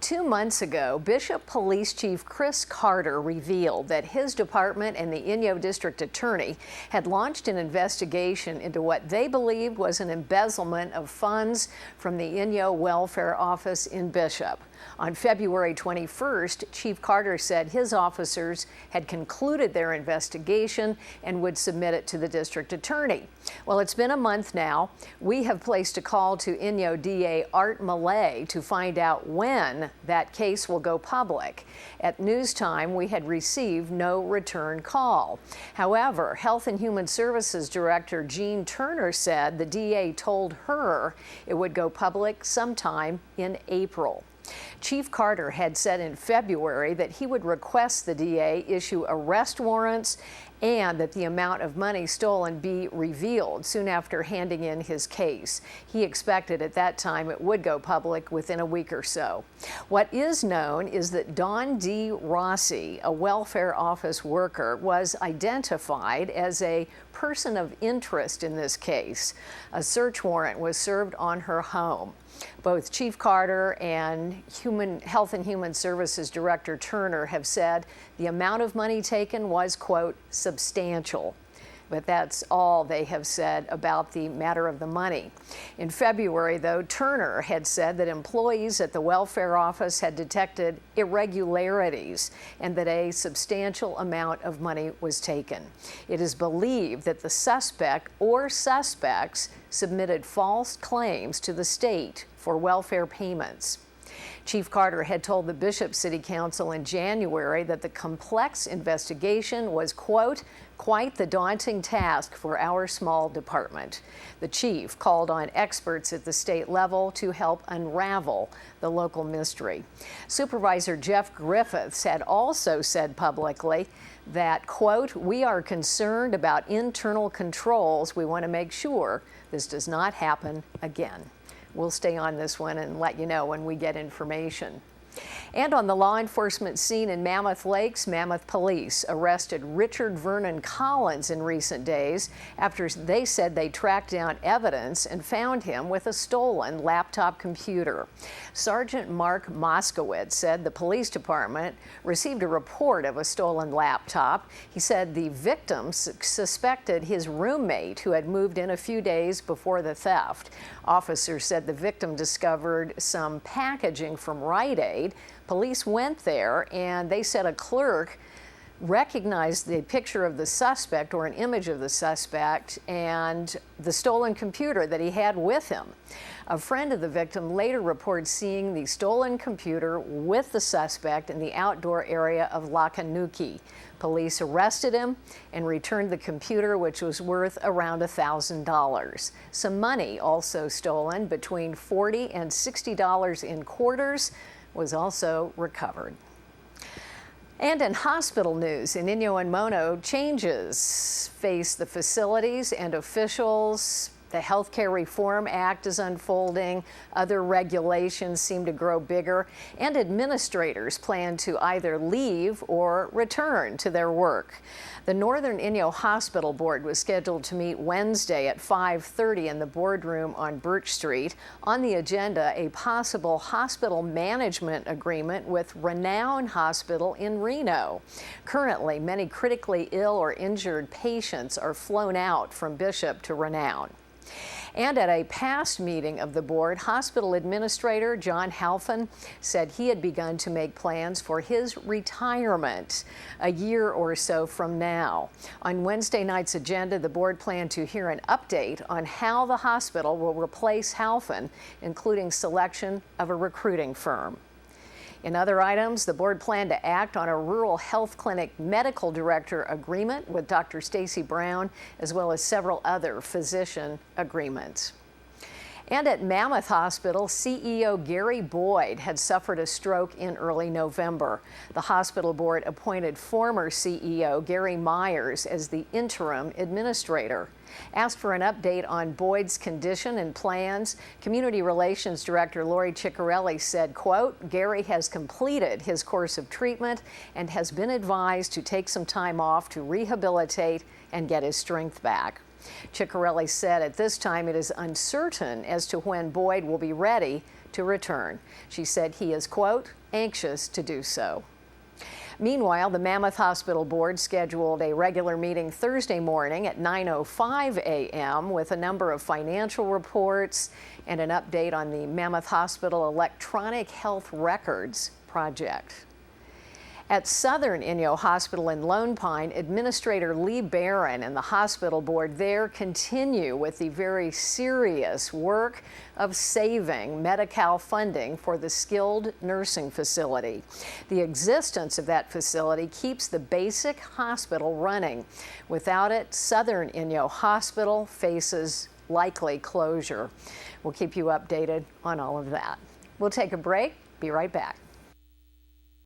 2 months ago, Bishop Police Chief Chris Carter revealed that his department and the Inyo District Attorney had launched an investigation into what they believed was an embezzlement of funds from the Inyo Welfare Office in Bishop. On February 21st, Chief Carter said his officers had concluded their investigation and would submit it to the district attorney. Well, it's been a month now. We have placed a call to Inyo DA Art Millay to find out when that case will go public. At news time, we had received no return call. However, Health and Human Services Director Jean Turner said the DA told her it would go public sometime in April. Chief Carter had said in February that he would request the DA issue arrest warrants and that the amount of money stolen be revealed soon after handing in his case. He expected at that time it would go public within a week or so. What is known is that Don D. Rossi, a welfare office worker, was identified as a person of interest in this case. A search warrant was served on her home. Both Chief Carter and Health and Human Services Director Turner have said the amount of money taken was, quote, substantial. But that's all they have said about the matter of the money. In February, though, Turner had said that employees at the welfare office had detected irregularities and that a substantial amount of money was taken. It is believed that the suspect or suspects submitted false claims to the state for welfare payments. Chief Carter had told the Bishop City Council in January that the complex investigation was, quote, quite the daunting task for our small department. The chief called on experts at the state level to help unravel the local mystery. Supervisor Jeff Griffiths had also said publicly that, quote, we are concerned about internal controls. We want to make sure this does not happen again. We'll stay on this one and let you know when we get information. And on the law enforcement scene in Mammoth Lakes, Mammoth Police arrested Richard Vernon Collins in recent days after they said they tracked down evidence and found him with a stolen laptop computer. Sergeant Mark Moskowitz said the police department received a report of a stolen laptop. He said the victim suspected his roommate, who had moved in a few days before the theft. Officers said the victim discovered some packaging from Rite Aid. Police went there and they said a clerk recognized the picture of the suspect or an image of the suspect and the stolen computer that he had with him. A friend of the victim later reported seeing the stolen computer with the suspect in the outdoor area of Lakanuki. Police arrested him and returned the computer, which was worth around $1,000. Some money also stolen, between $40 and $60 in quarters, was also recovered. And in hospital news, in Inyo and Mono, changes face the facilities and officials. The Healthcare Reform Act is unfolding. Other regulations seem to grow bigger, and administrators plan to either leave or return to their work. The Northern Inyo Hospital Board was scheduled to meet Wednesday at 5:30 in the boardroom on Birch Street. On the agenda, a possible hospital management agreement with Renown Hospital in Reno. Currently, many critically ill or injured patients are flown out from Bishop to Renown. And at a past meeting of the board, hospital administrator John Halfin said he had begun to make plans for his retirement a year or so from now. On Wednesday night's agenda, the board planned to hear an update on how the hospital will replace Halfin, including selection of a recruiting firm. In other items, the board planned to act on a rural health clinic medical director agreement with Dr. Stacy Brown, as well as several other physician agreements. And at Mammoth Hospital, CEO Gary Boyd had suffered a stroke in early November. The hospital board appointed former CEO Gary Myers as the interim administrator. Asked for an update on Boyd's condition and plans, Community Relations Director Lori Ciccarelli said, quote, Gary has completed his course of treatment and has been advised to take some time off to rehabilitate and get his strength back. Ciccarelli said at this time it is uncertain as to when Boyd will be ready to return. She said he is, quote, anxious to do so. Meanwhile, the Mammoth Hospital Board scheduled a regular meeting Thursday morning at 9:05 a.m. with a number of financial reports and an update on the Mammoth Hospital Electronic Health Records project. At Southern Inyo Hospital in Lone Pine, Administrator Lee Barron and the hospital board there continue with the very serious work of saving Medi-Cal funding for the skilled nursing facility. The existence of that facility keeps the basic hospital running. Without it, Southern Inyo Hospital faces likely closure. We'll keep you updated on all of that. We'll take a break. Be right back.